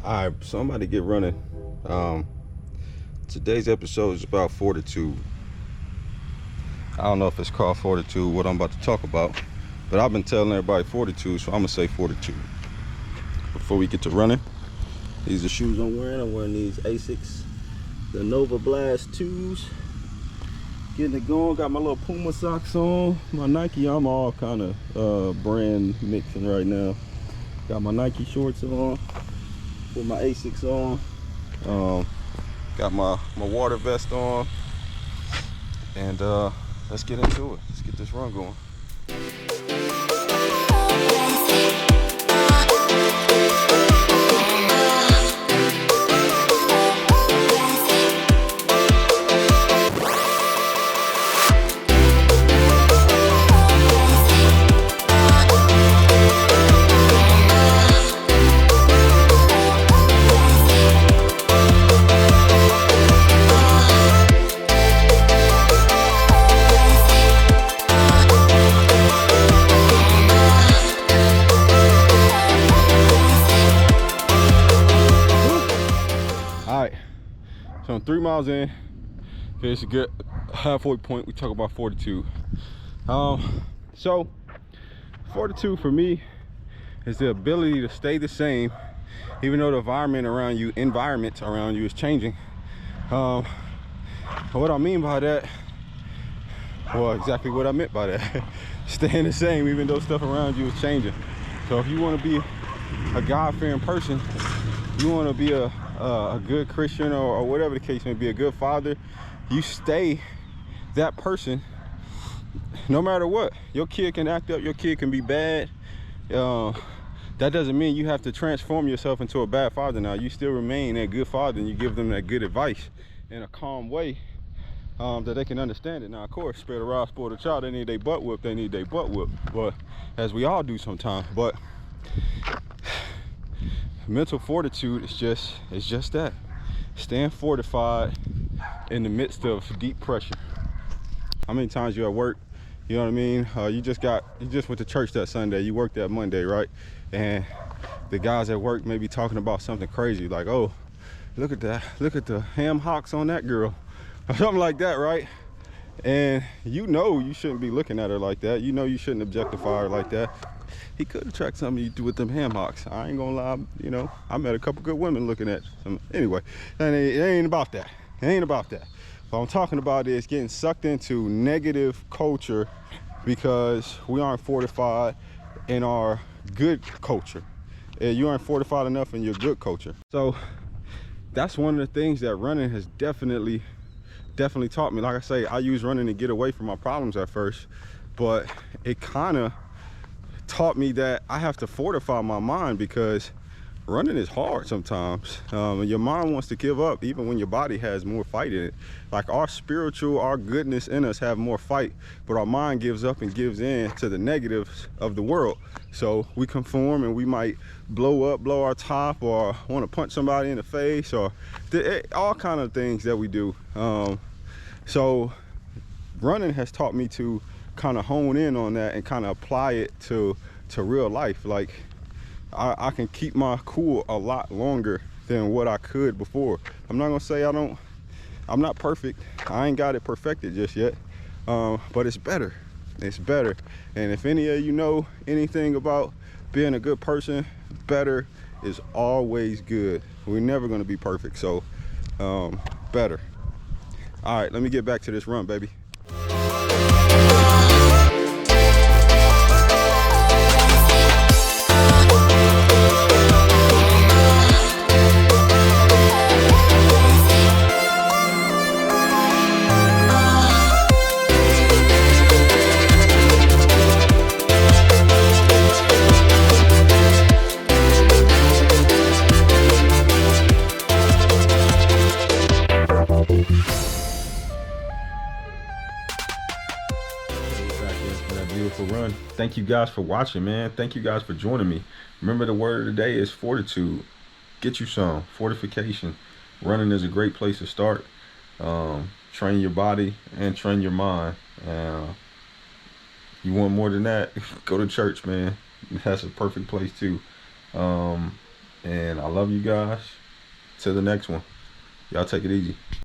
Alright, so I'm about to get running. Today's episode is about Fortitude. I don't know if it's called Fortitude, what I'm about to talk about, but I've been telling everybody Fortitude, so I'm gonna say Fortitude. Before we get to running, these are the shoes I'm wearing these Asics, the Nova Blast 2s. Getting it going, got my little Puma socks on, my Nike. I'm all kind of brand mixing right now. Got my Nike shorts on, with my Asics on. Got my water vest on, and let's get into it. Let's get this run going. So I'm 3 miles in. It's a good halfway point. We talk about Fortitude. So Fortitude for me is the ability to stay the same even though the environment around you is changing. What I mean by that, well, exactly what I meant by that. Staying the same even though stuff around you is changing. So if you want to be a God-fearing person, you want to be a good Christian or whatever the case may be, a good father, you stay that person no matter what. Your kid can act up, your kid can be bad. That doesn't mean you have to transform yourself into a bad father. Now you still remain that good father and you give them that good advice in a calm way, that they can understand it. Now of course, spare the rod, spoil the child. They need their butt whooped, but as we all do sometimes. But mental fortitude is just that, staying fortified in the midst of deep pressure. How many times you at work, you know what I mean, you just went to church that Sunday, you worked that Monday, right? And the guys at work may be talking about something crazy like, oh, look at that, look at the ham hocks on that girl, or something like that, right? And you know you shouldn't be looking at her like that. You know you shouldn't objectify her like that. He could attract something you do with them ham hocks. I ain't gonna lie, you know, I met a couple good women looking at some. Anyway, it ain't about that. It ain't about that. What I'm talking about is getting sucked into negative culture because we aren't fortified in our good culture. You aren't fortified enough in your good culture. So that's one of the things that running has definitely taught me. Like I say, I use running to get away from my problems at first, but it kind of taught me that I have to fortify my mind because running is hard sometimes. Your mind wants to give up even when your body has more fight in it. Like our goodness in us have more fight, but our mind gives up and gives in to the negatives of the world. So we conform and we might blow our top, or want to punch somebody in the face, or all kind of things that we do. So running has taught me to kind of hone in on that and kind of apply it to real life. Like I can keep my cool a lot longer than what I could before. I'm not gonna say I'm not perfect. I ain't got it perfected just yet, but it's better. And if any of you know anything about being a good person, better is always good. We're never gonna be perfect, so better. All right, let me get back to this run, baby. Run. Thank you guys for watching, man. Thank you guys for joining me. Remember, the word of the day is fortitude. Get you some fortification. Running is a great place to start. Train your body and train your mind. You want more than that, go to church, man. That's a perfect place too. And I love you guys. Till the next one. Y'all take it easy.